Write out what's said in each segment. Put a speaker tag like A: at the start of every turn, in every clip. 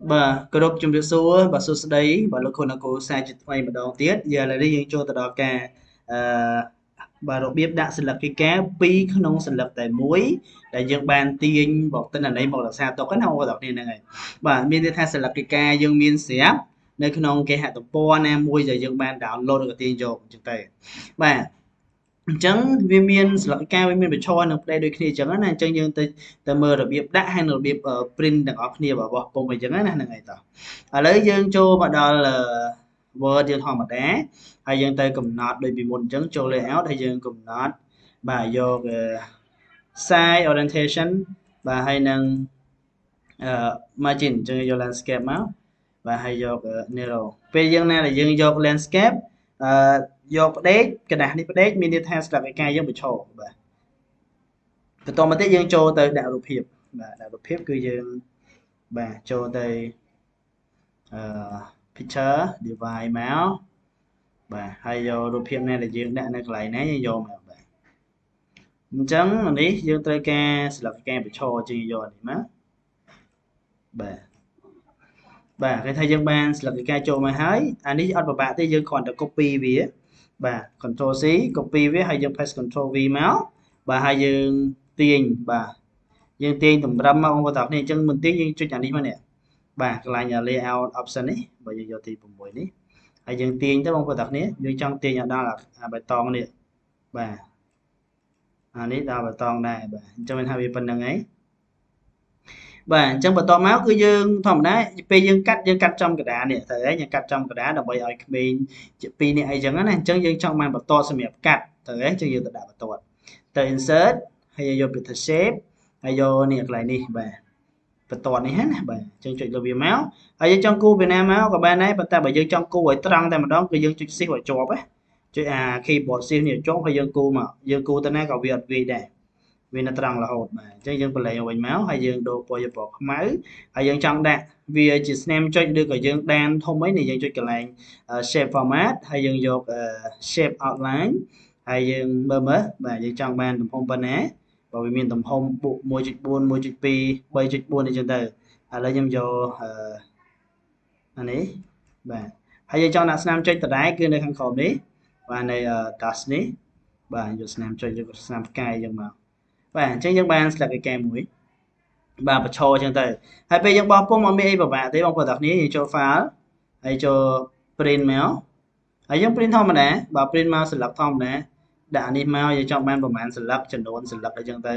A: Bà, cơ đốcជំរាបសួរបាទសួស្តីបាទលោកគុណគូសាជាថ្មីម្ដងទៀតឥឡូវនេះយើងចូលទៅដល់ការអឺបាទរបៀបដាក់សិលឹកកិច្ចការពីរក្នុងសិលឹកតែមួយដែលយើងបានទាញមកទិន្នន័យមករក្សាទុកណាបងប្អូនទាំងគ្នាហ្នឹងហើយបាទមានន័យថាសិលឹកកិច្ចការយើងមានស្រាប់នៅក្នុងគេហទំព័រណាមួយដែលយើងបាន download ឬក៏ទាញយកអញ្ចឹងទៅបាទអញ្ចឹងវាមានស្លឹកការវាមានប្រឈរនឹងផ្ទៃដូចគ្នាអញ្ចឹងណាអញ្ចឹងយើងទៅមើលរបៀបដាក់ហើយនៅរបៀប print ទាំងអស់គ្នារបស់ពុំអញ្ចឹងណាហ្នឹងហើយតោះឥឡូវយើងចូលមកដល់ Word យើងធម្មតាហើយយើងទៅកំណត់ដូចពីមុនអញ្ចឹងចូល layout ហើយយើងកំណត់បាទយក size orientation បាទហើយនឹងmargin អញ្ចឹងយក landscape មកបាទហើយយក narrow ពេលយើងណាដែលយើងយក landscape អឺយកផ្ដេកกระดาษនេះផ្ដេកមានន័យថាស្លាកឯកាយើងបញ្ឈរបាទបន្តមកទៀតយើងចូលទៅដាក់រូបភាពបាទដាក់រូបភាពគឺយើងបាទចូលទៅអឺ picture divide មកបាទហើយយករូបភាពណាដែលយើងដាក់នៅកន្លែងណាយើងយកមកបាទអញ្ចឹងនេះយើងត្រូវការស្លាកឯកាបញ្ឈរជាងយកនេះមកបាទគេថាយើងបានស្លាកឯកាចូលមកហើយអានេះអត់ពិបាកទេយើងគ្រាន់តែ copy វាបាទ Ctrl C copy វាហើយយើង paste Ctrl V មកបាទហើយយើងទាញបាទយើងទាញតម្រឹមមកបងប្អូនទាំងគ្នាអញ្ចឹងមុនទាញយើងចុចអានេះមកនេះបាទកន្លែង layout option នេះបើយើងយកទី6នេះហើយយើងទាញទៅបងប្អូនទាំងគ្នាយើងចង់ទាញឲ្យដល់អាបៃតងនេះបាទអានេះដល់បៃតងដែរបាទអញ្ចឹងមានថាវាប៉ុណ្្នឹងឯងបាទអញ្ចឹងបន្ទាប់មកគឺយើងធម្មតាពេលយើងកាត់ចំកណ្ដាលនេះត្រូវហើយយើងកាត់ចំកណ្ដាលដើម្បីឲ្យក្មេងជា2នាក់អីចឹងណាអញ្ចឹងយើងចង់បានបន្ទាត់សម្រាប់កាត់ត្រូវហើយអញ្ចឹងយើងទៅដាក់បន្ទាត់ទៅ insert ហើយយក picture shape ហើយយកនេះកន្លែងនេះបាទបន្ទាត់នេះណាបាទអញ្ចឹងចុចលើវាមកហើយយើងចង់គូរពីណាមកក៏បានដែរប៉ុន្តែបើយើងចង់គូរឲ្យត្រង់តែម្ដងគឺយើងចុច shift ឲ្យជាប់ណាចុចអា keyboard shift នេះឲ្យជាប់ហើយយើងគូរមកយើងគូរទៅណាក៏វាអត់វាយដែរវានៅត្រង់រហូតបាទអញ្ចឹងយើងបន្លែងឲ្យវិញមកហើយយើងដូរពណ៌យកពណ៌ខ្មៅហើយយើងចង់ដាក់វាជាស្នាមចុចឬក៏យើងដានធំអីនេះយើងចុចកន្លែង shape format ហើយយើងយក shape outline ហើយយើងមើលបាទយើងចង់បានទំហំប៉ុណ្ណាបើវាមានទំហំពួក 1.4 1.2 3.4 អញ្ចឹងទៅឥឡូវខ្ញុំយកអានេះបាទហើយយើងចង់ដាក់ស្នាមចុចដដែលគឺនៅខាងក្រោមនេះបាទនៅ task នេះបាទយកស្នាមចុចយកស្នាមផ្កាយអញ្ចឹងមកបាទអញ្ចឹងយើងបានស្លឹកឯកែមួយបាទបញ្ឈរអញ្ចឹងទៅហើយពេលយើងបោះពុំអត់មានអីពិបាកទេបងប្អូនទាំងគ្នាយើងចូល file ហើយចូល print មកហើយយើង print ធម្មតាបើ print មកស្លឹកធម្មតាដាក់នេះមកយើងចង់បានប្រហែលស្លឹកចំនួនស្លឹកអីចឹងទៅ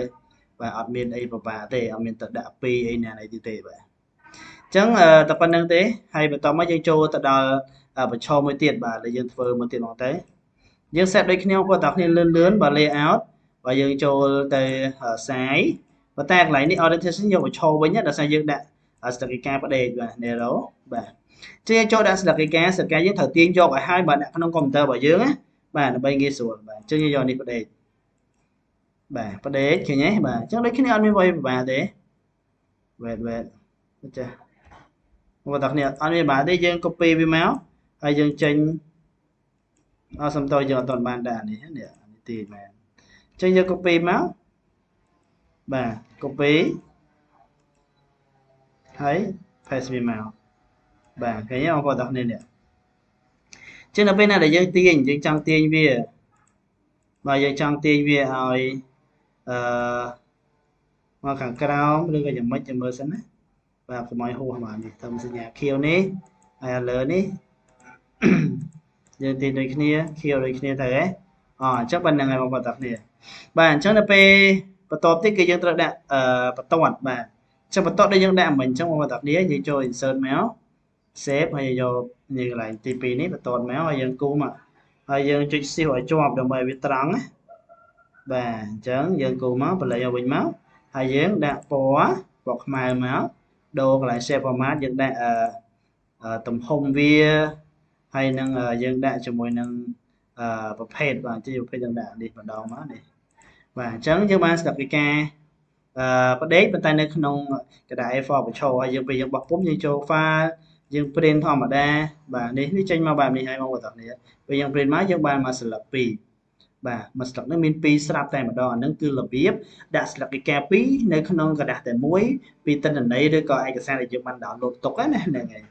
A: បាទអត់មានអីពិបាកទេអត់មានទៅដាក់2អីណាអីទេបាទអញ្ចឹងតែប៉ុណ្្នឹងទេហើយបន្តមកយើងចូលទៅដល់បញ្ឈរមួយទៀតបាទដែលយើងធ្វើមួយទៀតមកទៅយើង set ដូចគ្នាបងប្អូនទាំងគ្នាលឿនបើ layout បើយើងចូលទៅ size ប៉ុន្តែកន្លែងនេះ orientation យកបញ្ឈរវិញណាដោយសារយើងដាក់ស្លឹកឯកាផ្ដេកបាទ narrow បាទជាចូលដាក់ស្លឹកឯកាយើងត្រូវទាញយកឲ្យហើយបើដាក់ក្នុងកុំព្យូទ័ររបស់យើងណាបាទដើម្បីងាយស្រួលបាទអញ្ចឹងយើងយកនេះផ្ដេកបាទផ្ដេកឃើញទេបាទអញ្ចឹងដូចគ្នាអត់មានអ្វីពិបាកទេ wait ចាបងប្អូនគ្នាអត់មានពិបាកទេយើង copy វាមកហើយយើងចេញអត់សំទោសយើងអត់ទាន់បានដាក់នេះនេះទីមែនអញ្ចឹងយើង copy មកបាទ copy ហើយ paste វាមកបាទឃើញទេបងប្អូនទាំងគ្នានេះចឹងដល់ពេលណាដែលយើងទាញយើងចង់ទាញវាបាទយើងចង់ទាញវាឲ្យអឺមកខាងក្រោមឬក៏យ៉ាងម៉េចចាំមើលសិនណាបាទកុំឲ្យហួសបាទនេះធ្វើសញ្ញាខៀវនេះហើយលើនេះយើងទាញដូចគ្នាខៀវដូចគ្នាទៅហ៎អញ្ចឹងប៉ុណ្្នឹងហើយបងប្អូនទាំងគ្នាបាទអញ្ចឹងដល់ពេលបន្ទាប់ទៀតគឺយើងត្រូវដាក់បន្ទាត់បាទអញ្ចឹងបន្ទាត់ដែលយើងដាក់មិញអញ្ចឹងបងប្អូនទាំងគ្នាយើងចូល insert មក save ហើយយកនេះកន្លែងទី2នេះបន្ទាត់មកហើយយើងគូមកហើយយើងចុច shift ឲ្យជាប់ដើម្បីឲ្យវាត្រង់ណាបាទអញ្ចឹងយើងគូមកបន្លែងឲ្យវិញមកហើយយើងដាក់ពណ៌ខ្មៅមកដូរកន្លែង shape format យើងដាក់ទំហំវាហើយនឹងយើងដាក់ជាមួយនឹងប្រភេទបាទជាប្រភេទយើងដាក់នេះម្ដងមកនេះបាទអញ្ចឹងយើងបានស្ដាប់ពីការបដិប៉ុន្តែនៅក្នុងกระดาษ A4 បញ្ឈរហើយយើងពេលយើងបោះពុំយើងចូល file យើង print ធម្មតាបាទនេះវាចេញមកបែបនេះហើយបងប្អូនទាំងគ្នាពេលយើង print មកយើងបានមក select 2 បាទមួយស្លឹកនេះមាន2ស្រាប់តែម្ដងអាហ្នឹងគឺរបៀបដាក់ស្លឹកដីកា2នៅក្នុងกระดาษតែមួយពីទិន្នន័យឬក៏ឯកសារដែលយើងបាន download ទុកណាហ្នឹងហើយ